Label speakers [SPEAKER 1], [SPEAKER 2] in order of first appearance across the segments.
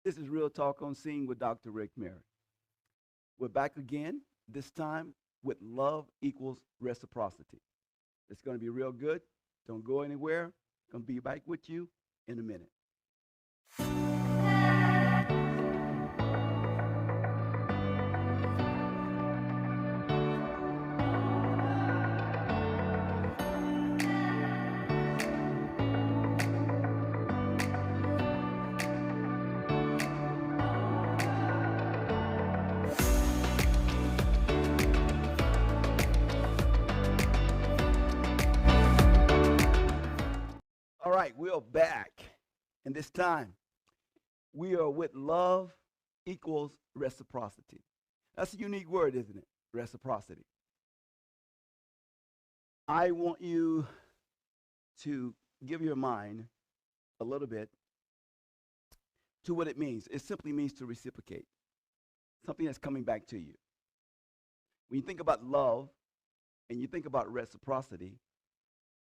[SPEAKER 1] This is Real Talk on Scene with Dr. Rick Merritt. We're back again, this time with love equals reciprocity. It's going to be real good. Don't go anywhere. Going to be back with you in a minute. All right, we're back. And this time, we are with love equals reciprocity. That's a unique word, isn't it? Reciprocity. I want you to give your mind a little bit to what it means. It simply means to reciprocate, something that's coming back to you. When you think about love and you think about reciprocity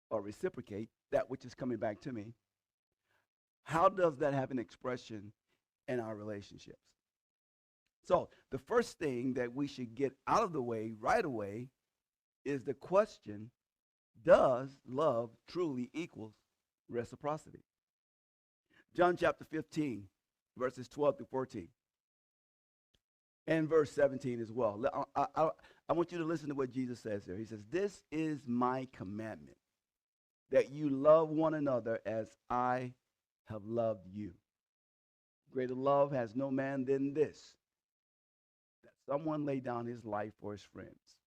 [SPEAKER 1] or reciprocate, that which is coming back to me, how does that have an expression in our relationships? So, the first thing that we should get out of the way right away is the question, does love truly equals reciprocity? John chapter 15, verses 12 to 14, and verse 17 as well. I want you to listen to what Jesus says here. He says, "This is my commandment, that you love one another as I have loved you. Greater love has no man than this, that someone lay down his life for his friends."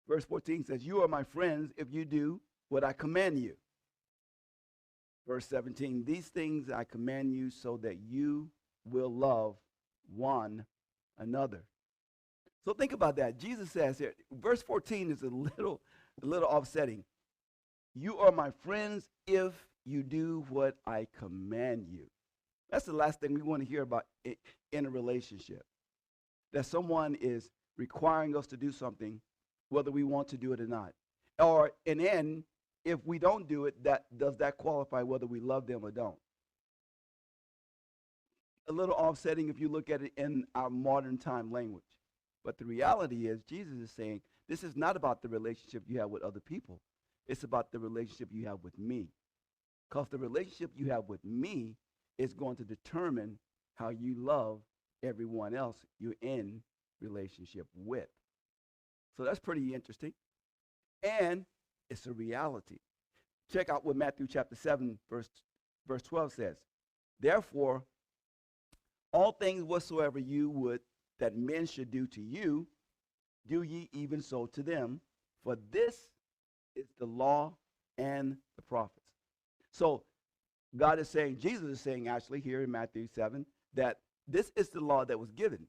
[SPEAKER 1] Verse 14 says, "You are my friends if you do what I command you." Verse 17, "These things I command you so that you will love one another." So think about that. Jesus says here, verse 14 is a little offsetting. "You are my friends if you do what I command you." That's the last thing we want to hear about in a relationship. That someone is requiring us to do something, whether we want to do it or not. Or, and then, if we don't do it, does that qualify whether we love them or don't? A little offsetting if you look at it in our modern time language. But the reality is, Jesus is saying, this is not about the relationship you have with other people. It's about the relationship you have with me. Because the relationship you have with me is going to determine how you love everyone else you're in relationship with. So that's pretty interesting. And it's a reality. Check out what Matthew chapter 7, verse 12 says. "Therefore, all things whatsoever you would that men should do to you, do ye even so to them. For this is the law and the prophets." So God is saying, Jesus is saying actually here in Matthew 7, that this is the law that was given.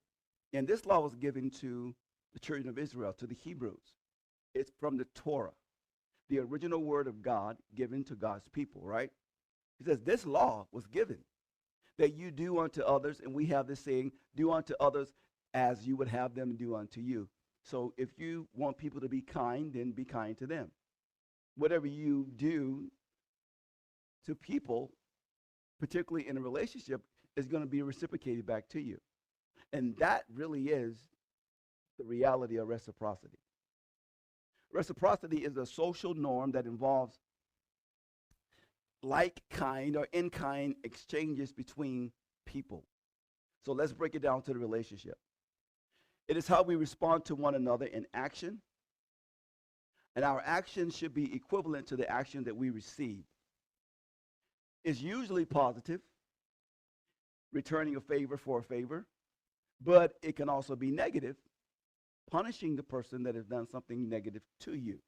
[SPEAKER 1] And this law was given to the children of Israel, to the Hebrews. It's from the Torah, the original word of God given to God's people, right? He says this law was given that you do unto others, and we have this saying, do unto others as you would have them do unto you. So if you want people to be kind, then be kind to them. Whatever you do to people, particularly in a relationship, is going to be reciprocated back to you. And that really is the reality of reciprocity. Reciprocity is a social norm that involves like kind or in kind exchanges between people. So let's break it down to the relationship. It is how we respond to one another in action, and our action should be equivalent to the action that we receive. It's usually positive, returning a favor for a favor, but it can also be negative, punishing the person that has done something negative to you.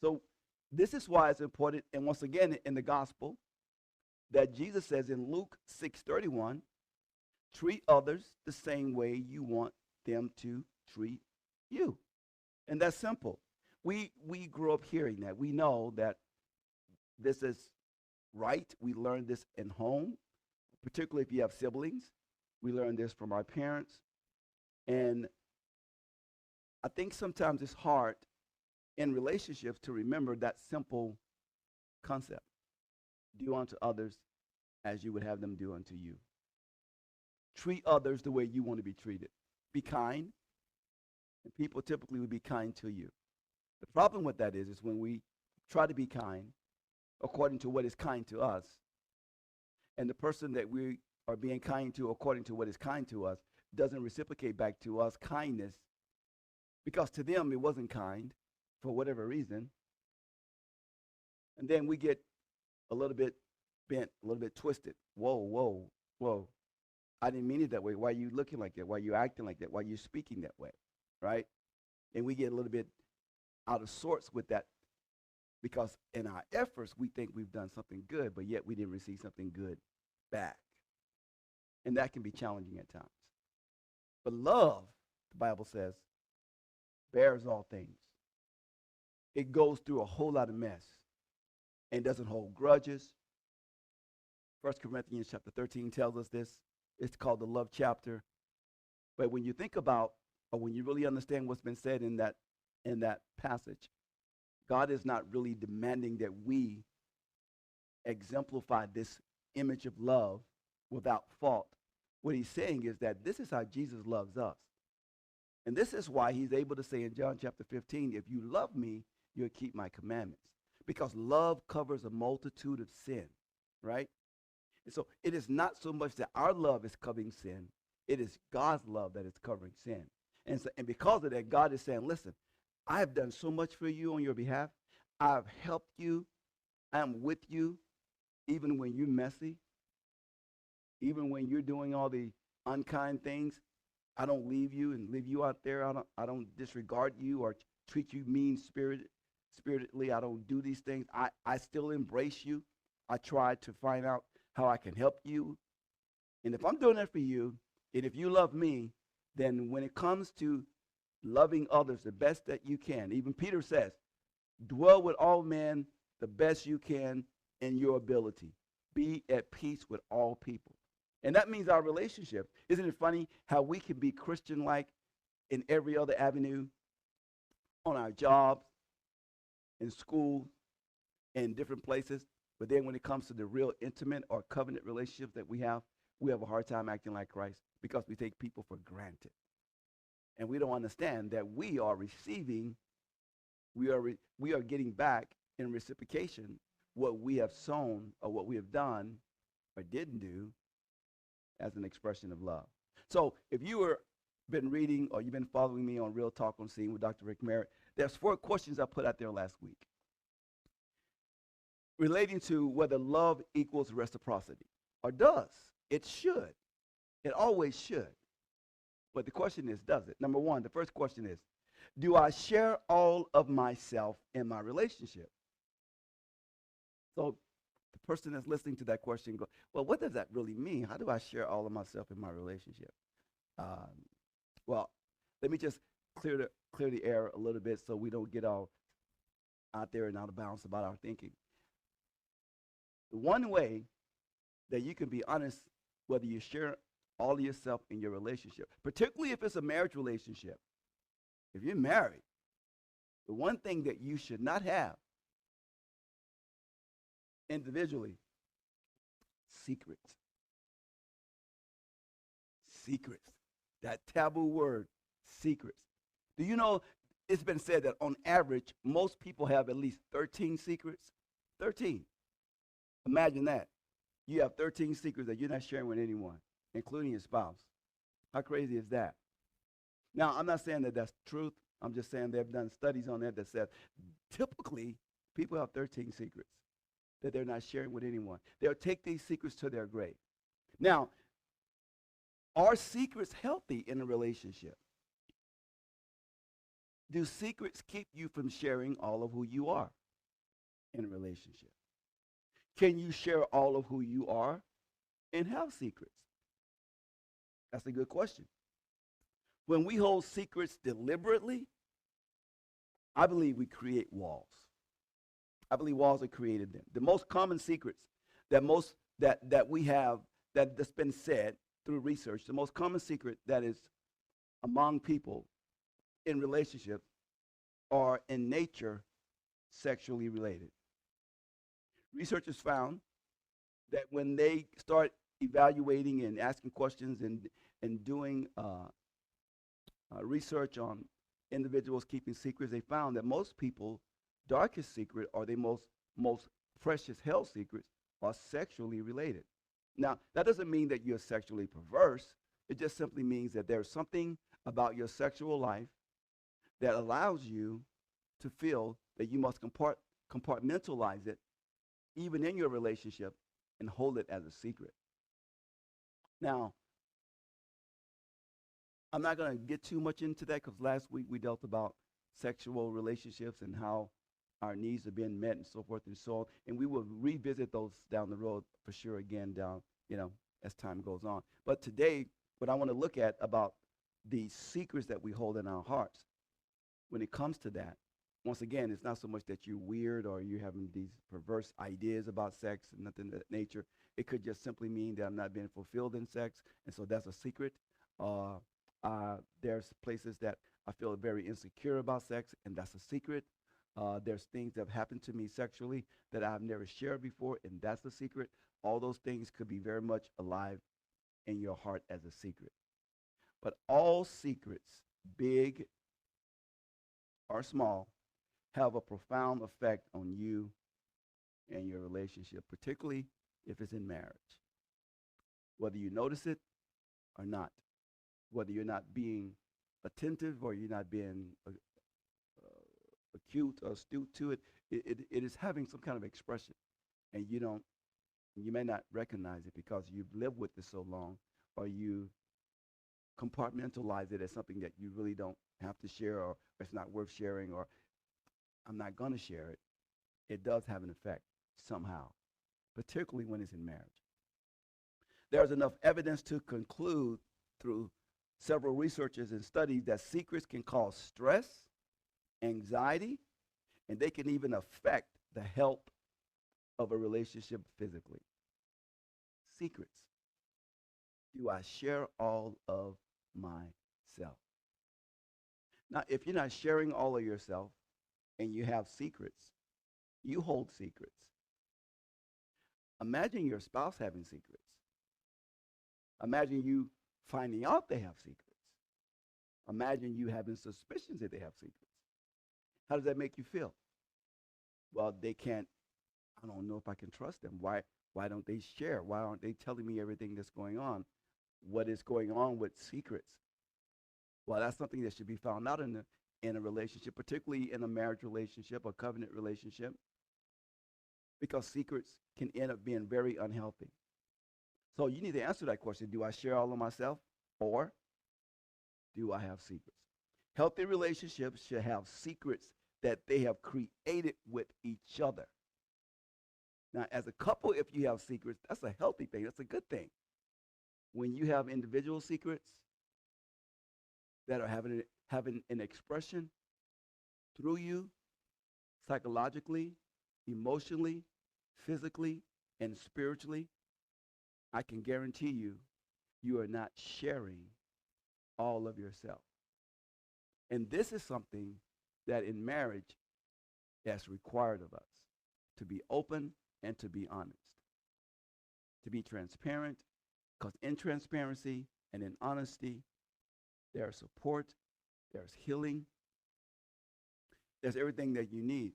[SPEAKER 1] So this is why it's important, and once again in the gospel, that Jesus says in Luke 6:31, treat others the same way you want them to treat you. And that's simple. We grew up hearing that. We know that this is right. We learned this in home, particularly if you have siblings. We learned this from our parents. And I think sometimes it's hard in relationships to remember that simple concept. Do unto others as you would have them do unto you. Treat others the way you want to be treated. Be kind, and people typically will be kind to you. The problem with that is when we try to be kind according to what is kind to us, and the person that we are being kind to according to what is kind to us doesn't reciprocate back to us kindness because to them it wasn't kind for whatever reason. And then we get a little bit bent, a little bit twisted. Whoa, whoa, whoa. I didn't mean it that way. Why are you looking like that? Why are you acting like that? Why are you speaking that way? Right? And we get a little bit out of sorts with that because in our efforts, we think we've done something good, but yet we didn't receive something good back. And that can be challenging at times. But love, the Bible says, bears all things. It goes through a whole lot of mess and doesn't hold grudges. 1 Corinthians chapter 13 tells us this. It's called the love chapter. But when you think about, or when you really understand what's been said in that passage, God is not really demanding that we exemplify this image of love without fault. What he's saying is that this is how Jesus loves us. And this is why he's able to say in John chapter 15, if you love me, you'll keep my commandments. Because love covers a multitude of sin, right? And so it is not so much that our love is covering sin. It is God's love that is covering sin. And because of that, God is saying, listen, I have done so much for you on your behalf. I've helped you. I'm with you even when you're messy, even when you're doing all the unkind things. I don't leave you and leave you out there. I don't disregard you or treat you spiritedly. I don't do these things. I still embrace you. I try to find out how I can help you. And if I'm doing that for you, and if you love me, then when it comes to loving others the best that you can, even Peter says, dwell with all men the best you can in your ability. Be at peace with all people. And that means our relationship. Isn't it funny how we can be Christian-like in every other avenue, on our jobs, in school, in different places, but then when it comes to the real intimate or covenant relationships that we have a hard time acting like Christ because we take people for granted. And we don't understand that we are receiving, we are getting back in reciprocation what we have sown or what we have done or didn't do as an expression of love. So if you were been reading or you've been following me on Real Talk on Scene with Dr. Rick Merritt, there's 4 questions I put out there last week relating to whether love equals reciprocity, or does. It should. It always should. But the question is, does it? Number 1, the first question is, do I share all of myself in my relationship? So the person that's listening to that question goes, well, what does that really mean? How do I share all of myself in my relationship? Well, let me just clear the air a little bit so we don't get all out there and out of bounds about our thinking. The one way that you can be honest whether you share all of yourself in your relationship, particularly if it's a marriage relationship. If you're married, the one thing that you should not have individually, secrets. Secrets. That taboo word, secrets. Do you know it's been said that on average, most people have at least 13 secrets? 13. Imagine that. You have 13 secrets that you're not sharing with anyone, including your spouse. How crazy is that? Now, I'm not saying that that's truth. I'm just saying they've done studies on that says typically people have 13 secrets that they're not sharing with anyone. They'll take these secrets to their grave. Now, are secrets healthy in a relationship? Do secrets keep you from sharing all of who you are in a relationship? Can you share all of who you are and have secrets? That's a good question. When we hold secrets deliberately, I believe we create walls. I believe walls are created then. The most common secrets that we have that's been said through research, the most common secret that is among people in relationships are in nature sexually related. Researchers found that when they start evaluating and asking questions and doing research on individuals keeping secrets, they found that most people darkest secret or their most precious held secrets are sexually related. Now, that doesn't mean that you're sexually perverse. It just simply means that there's something about your sexual life that allows you to feel that you must compartmentalize it, even in your relationship, and hold it as a secret. Now, I'm not going to get too much into that because last week we dealt about sexual relationships and how our needs are being met and so forth and so on. And we will revisit those down the road for sure again down, as time goes on. But today, what I want to look at about the secrets that we hold in our hearts when it comes to that, once again, it's not so much that you're weird or you're having these perverse ideas about sex and nothing of that nature. It could just simply mean that I'm not being fulfilled in sex, and so that's a secret. There's places that I feel very insecure about sex, and that's a secret. There's things that have happened to me sexually that I've never shared before, and that's a secret. All those things could be very much alive in your heart as a secret. But all secrets, big or small, have a profound effect on you and your relationship, particularly if it's in marriage. Whether you notice it or not, whether you're not being attentive or you're not being acute or astute to it, it is having some kind of expression, and you may not recognize it because you've lived with it so long, or you compartmentalize it as something that you really don't have to share, or it's not worth sharing, or I'm not going to share it. It does have an effect somehow, particularly when it's in marriage. There's enough evidence to conclude through several researchers and studies that secrets can cause stress, anxiety, and they can even affect the health of a relationship physically. Secrets. Do I share all of myself? Now, if you're not sharing all of yourself and you have secrets, you hold secrets. Imagine your spouse having secrets. Imagine you finding out they have secrets. Imagine you having suspicions that they have secrets. How does that make you feel? Well, they can't, I don't know if I can trust them. Why don't they share? Why aren't they telling me everything that's going on? What is going on with secrets? Well, that's something that should be found out in a relationship, particularly in a marriage relationship, a covenant relationship, because secrets can end up being very unhealthy. So you need to answer that question. Do I share all of myself, or do I have secrets? Healthy relationships should have secrets that they have created with each other. Now, as a couple, if you have secrets, that's a healthy thing. That's a good thing. When you have individual secrets that are having an expression through you, psychologically, emotionally, physically, and spiritually, I can guarantee you, you are not sharing all of yourself. And this is something that in marriage that's required of us, to be open and to be honest, to be transparent, because in transparency and in honesty, there's support, there's healing, there's everything that you need.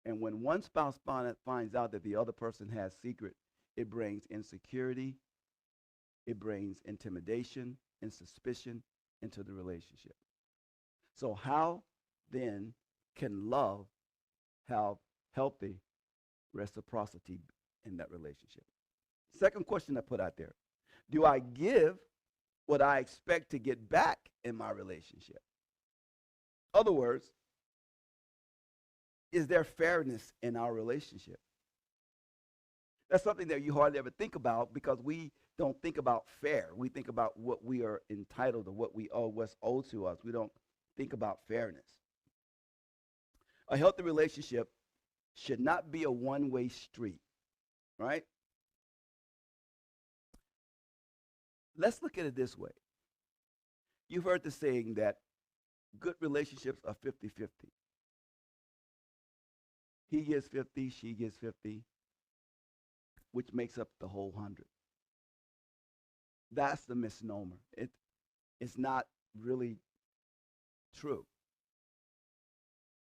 [SPEAKER 1] And when one spouse finds out that the other person has secret, it brings insecurity, it brings intimidation and suspicion into the relationship. So how then can love have healthy reciprocity in that relationship? Second question I put out there. Do I give what I expect to get back in my relationship? Other words, is there fairness in our relationship? That's something that you hardly ever think about because we don't think about fair. We think about what we are entitled to, what we owe, what's owed to us. We don't think about fairness. A healthy relationship should not be a one-way street, right? Let's look at it this way. You've heard the saying that good relationships are 50-50. He gets 50, she gets 50, which makes up the whole 100. That's the misnomer. It's not really true.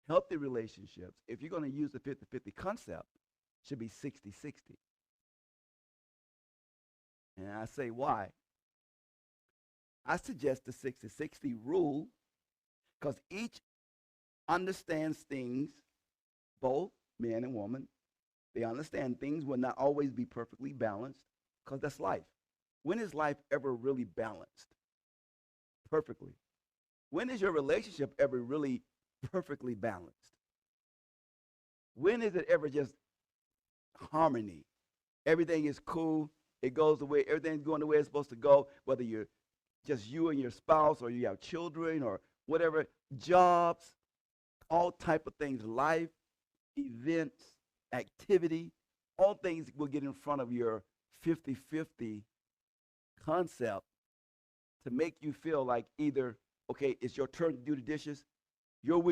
[SPEAKER 1] Healthy relationships, if you're going to use the 50-50 concept, should be 60-60. And I say why. I suggest the 60-60 rule because each understands things, both man and woman. They understand things will not always be perfectly balanced because that's life. When is life ever really balanced perfectly? When is your relationship ever really perfectly balanced? When is it ever just harmony? Everything is cool. It goes the way, everything's going the way it's supposed to go, whether you're just you and your spouse or you have children or whatever, jobs, all type of things, life, events, activity, all things will get in front of your 50-50 concept to make you feel like either, okay, it's your turn to do the dishes, your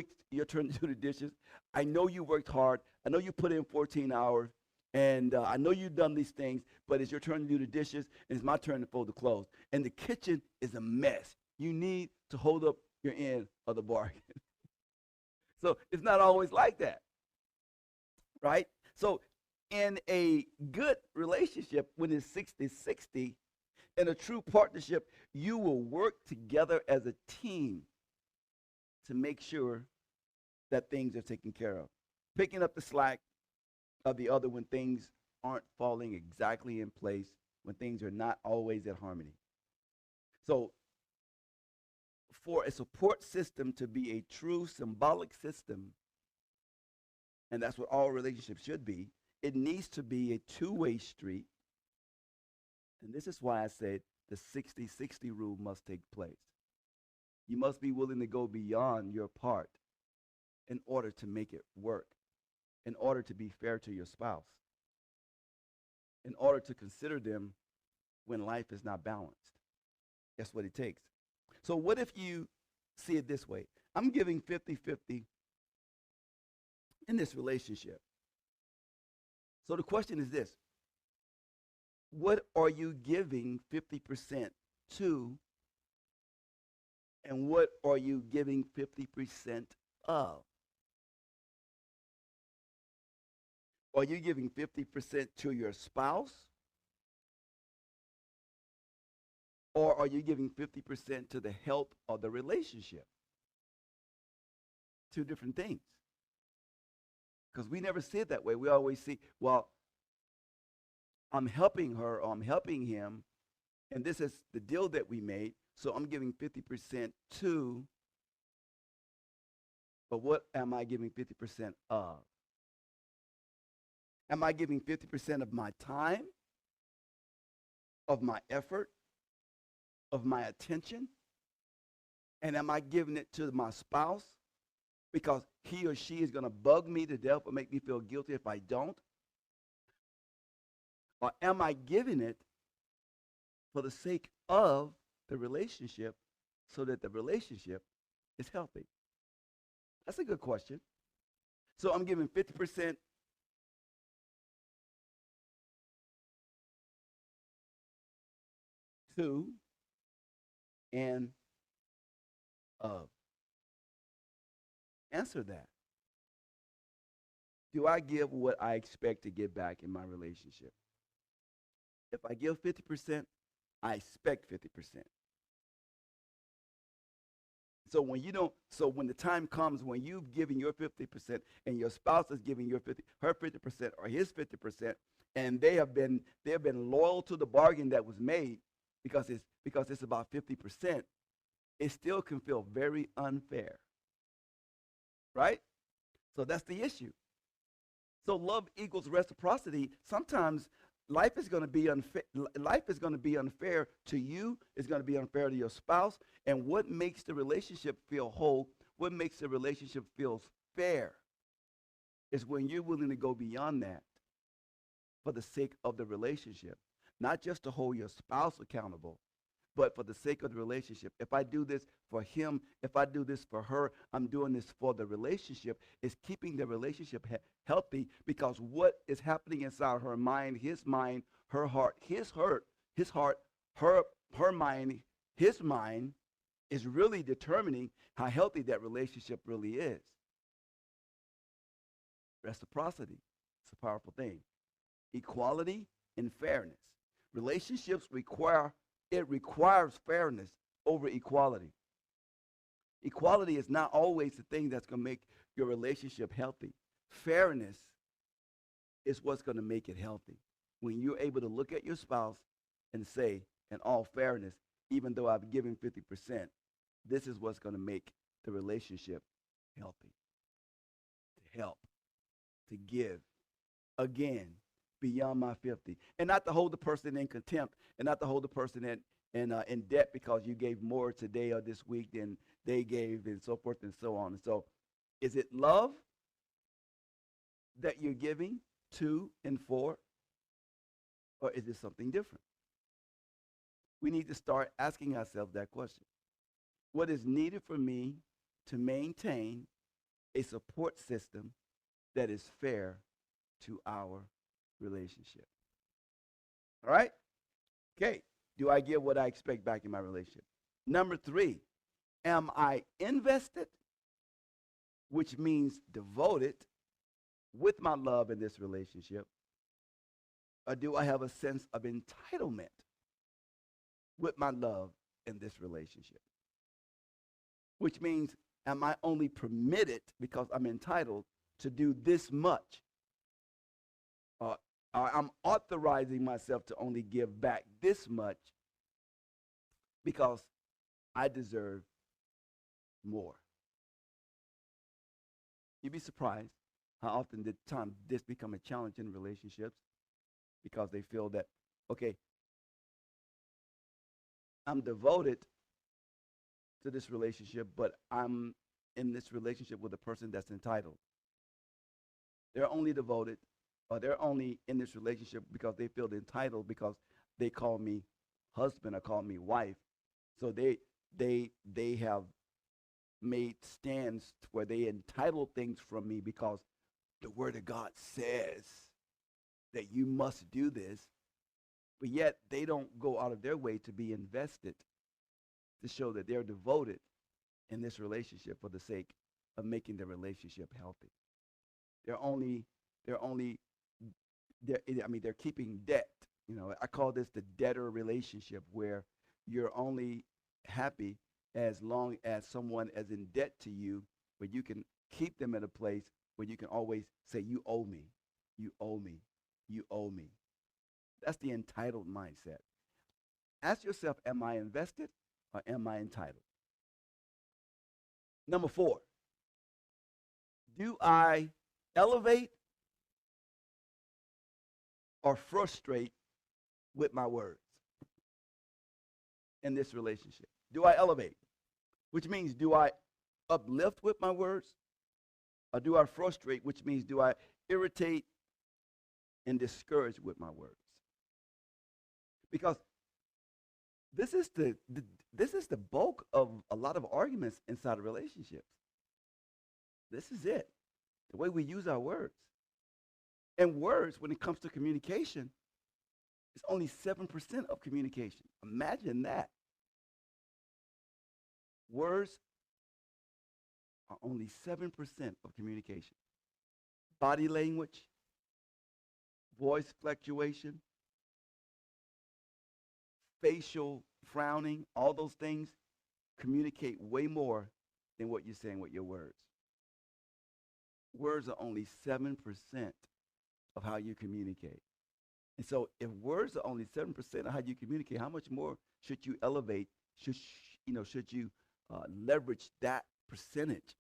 [SPEAKER 1] turn to do the dishes. I know you worked hard. I know you put in 14 hours, and I know you've done these things, but it's your turn to do the dishes, and it's my turn to fold the clothes. And the kitchen is a mess. You need to hold up your end of the bargain. So it's not always like that, right? So in a good relationship, when it's 60-60, in a true partnership, you will work together as a team to make sure that things are taken care of. Picking up the slack of the other when things aren't falling exactly in place, when things are not always at harmony. So for a support system to be a true symbolic system, and that's what all relationships should be, it needs to be a two-way street. And this is why I said the 60-60 rule must take place. You must be willing to go beyond your part in order to make it work, in order to be fair to your spouse, in order to consider them when life is not balanced. That's what it takes. So what if you see it this way? I'm giving 50-50 in this relationship. So the question is this: what are you giving 50% to, and what are you giving 50% of? Are you giving 50% to your spouse, or are you giving 50% to the health of the relationship? Two different things. Because we never see it that way. We always see, well, I'm helping her or I'm helping him, and this is the deal that we made, so I'm giving 50% to, but what am I giving 50% of? Am I giving 50% of my time, of my effort, of my attention? And am I giving it to my spouse because he or she is going to bug me to death or make me feel guilty if I don't? Or am I giving it for the sake of the relationship so that the relationship is healthy? That's a good question. So I'm giving 50% to and of. Answer that. Do I give what I expect to get back in my relationship? If I give 50%, I expect 50%. So when you don't, so when the time comes when you've given your 50% and your spouse is giving her 50% or his 50%, and they have been loyal to the bargain that was made because it's about 50%, it still can feel very unfair. Right? So that's the issue. So love equals reciprocity. Sometimes life is going to be unfair. Life is going to be unfair to you. It's going to be unfair to your spouse. And what makes the relationship feel whole? What makes the relationship feel fair? Is when you're willing to go beyond that for the sake of the relationship, not just to hold your spouse accountable, but for the sake of the relationship. If I do this for him, if I do this for her, I'm doing this for the relationship. It's keeping the relationship healthy because what is happening inside her mind, her heart, her her mind, his mind is really determining how healthy that relationship really is. Reciprocity. It's a powerful thing. Equality and fairness. Relationships requires fairness over equality. Equality is not always the thing that's going to make your relationship healthy. Fairness is what's going to make it healthy. When you're able to look at your spouse and say, in all fairness, even though I've given 50%, this is what's going to make the relationship healthy. To help, to give, again, beyond my 50. And not to hold the person in contempt, and not to hold the person in debt because you gave more today or this week than they gave, and so forth and so on. And so, is it love that you're giving to and for, or is it something different? We need to start asking ourselves that question. What is needed for me to maintain a support system that is fair to our relationship? All right? Okay. Do I get what I expect back in my relationship? Number 3, am I invested, which means devoted with my love in this relationship? Or do I have a sense of entitlement with my love in this relationship? Which means, am I only permitted because I'm entitled to do this much? I'm authorizing myself to only give back this much because I deserve more. You'd be surprised how often the time this become a challenge in relationships because they feel that, okay, I'm devoted to this relationship, but I'm in this relationship with a person that's entitled. They're only devoted, or they're only in this relationship because they feel entitled because they call me husband or call me wife. So they have made stands where they entitle things from me because the Word of God says that you must do this, but yet they don't go out of their way to be invested to show that they're devoted in this relationship for the sake of making the relationship healthy. They're keeping debt. You know, I call this the debtor relationship, where you're only happy as long as someone is in debt to you, but you can keep them in a place where you can always say, you owe me, you owe me, you owe me. That's the entitled mindset. Ask yourself, am I invested or am I entitled? Number 4, do I elevate or frustrate with my words in this relationship? Do I elevate? Which means, do I uplift with my words? Or do I frustrate, which means, do I irritate and discourage with my words? Because this is the bulk of a lot of arguments inside of relationships. This is it. The way we use our words. And words, when it comes to communication, is only 7% of communication. Imagine that. Words are only 7% of communication. Body language, voice fluctuation, facial frowning, all those things communicate way more than what you're saying with your words. Words are only 7% of how you communicate. And so if words are only 7% of how you communicate, how much more should you elevate, should you leverage that percentage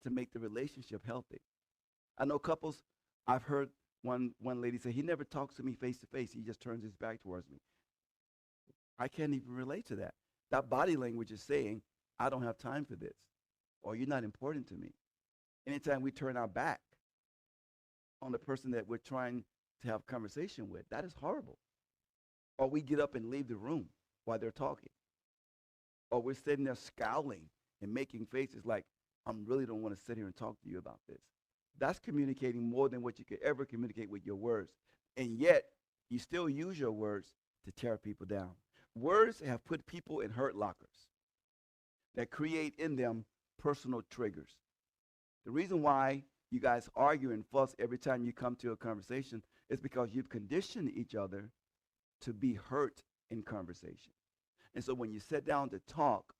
[SPEAKER 1] to make the relationship healthy? I know couples, I've heard one lady say, he never talks to me face to face, he just turns his back towards me. I can't even relate to that. That body language is saying, I don't have time for this, or you're not important to me. Anytime we turn our back on the person that we're trying to have conversation with, that is horrible. Or we get up and leave the room while they're talking. Or we're sitting there scowling and making faces like, I really don't want to sit here and talk to you about this. That's communicating more than what you could ever communicate with your words. And yet, you still use your words to tear people down. Words have put people in hurt lockers that create in them personal triggers. The reason why you guys argue and fuss every time you come to a conversation is because you've conditioned each other to be hurt in conversation. And so when you sit down to talk,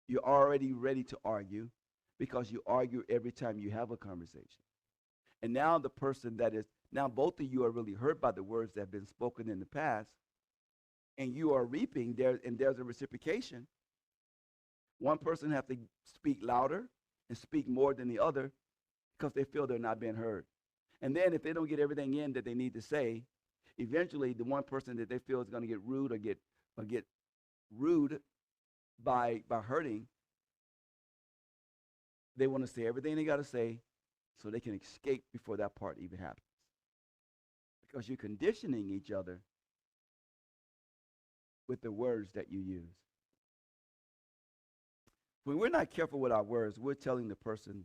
[SPEAKER 1] you're already ready to argue because you argue every time you have a conversation. And now the person that is, now both of you are really hurt by the words that have been spoken in the past, and you are reaping there, and there's a reciprocation. One person has to speak louder and speak more than the other because they feel they're not being heard. And then if they don't get everything in that they need to say, eventually the one person that they feel is going to get rude or get rude by hurting, they want to say everything they got to say so they can escape before that part even happens. Because you're conditioning each other with the words that you use. When we're not careful with our words, we're telling the person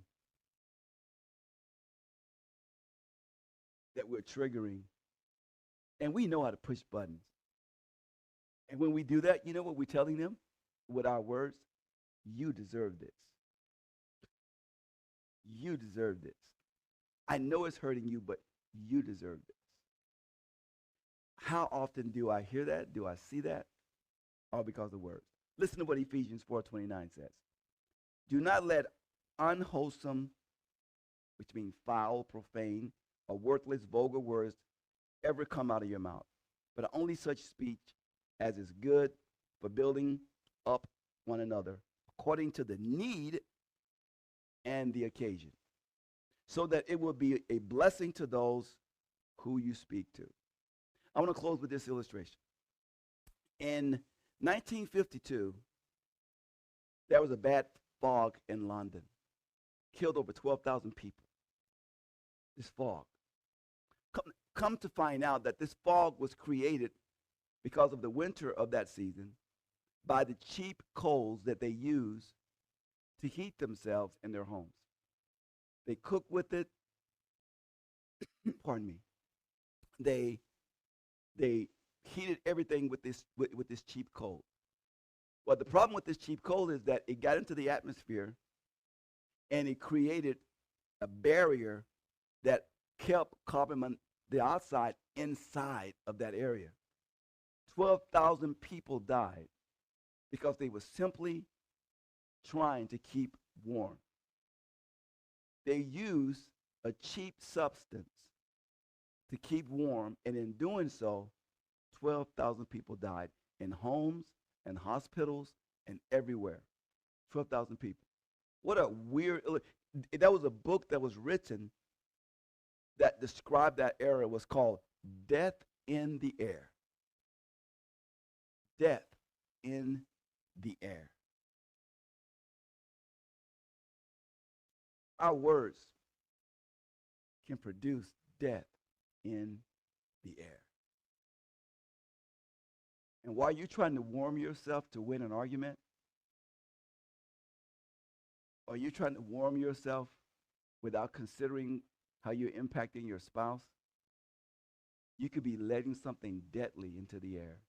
[SPEAKER 1] that we're triggering, and we know how to push buttons. And when we do that, you know what we're telling them with our words? You deserve this. You deserve this. I know it's hurting you, but you deserve this. How often do I hear that? Do I see that? All because of words. Listen to what Ephesians 4:29 says. Do not let unwholesome, which means foul, profane, or worthless, vulgar words ever come out of your mouth, but only such speech as is good for building up one another according to the need and the occasion, so that it will be a blessing to those who you speak to. I want to close with this illustration. In 1952, there was a bad fog in London, killed over 12,000 people. This fog. Come to find out that this fog was created because of the winter of that season by the cheap coals that they use to heat themselves in their homes. They cook with it. Pardon me. They heated everything with this cheap coal. Well, the problem with this cheap coal is that it got into the atmosphere and it created a barrier that kept carbon dioxide inside of that area. 12,000 people died because they were simply trying to keep warm. They used a cheap substance to keep warm, and in doing so, 12,000 people died in homes and hospitals and everywhere. 12,000 people. What a weird, that was a book that was written that described that era. It was called Death in the Air. Death in the air. Our words can produce death in the air. And while you're trying to warm yourself to win an argument, or you're trying to warm yourself without considering how you're impacting your spouse, you could be letting something deadly into the air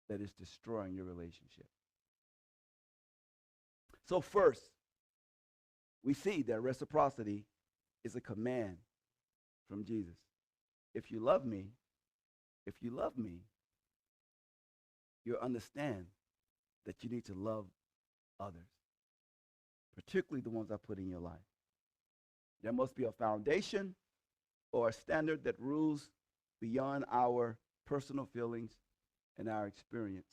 [SPEAKER 1] that is destroying your relationship. So first, we see that reciprocity is a command from Jesus. If you love me, you'll understand that you need to love others, particularly the ones I put in your life. There must be a foundation or a standard that rules beyond our personal feelings and our experience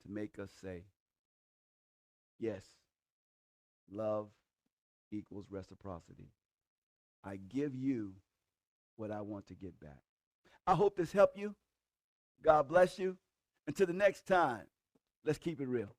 [SPEAKER 1] to make us say, yes, love equals reciprocity. I give you what I want to get back. I hope this helped you. God bless you. Until the next time, let's keep it real.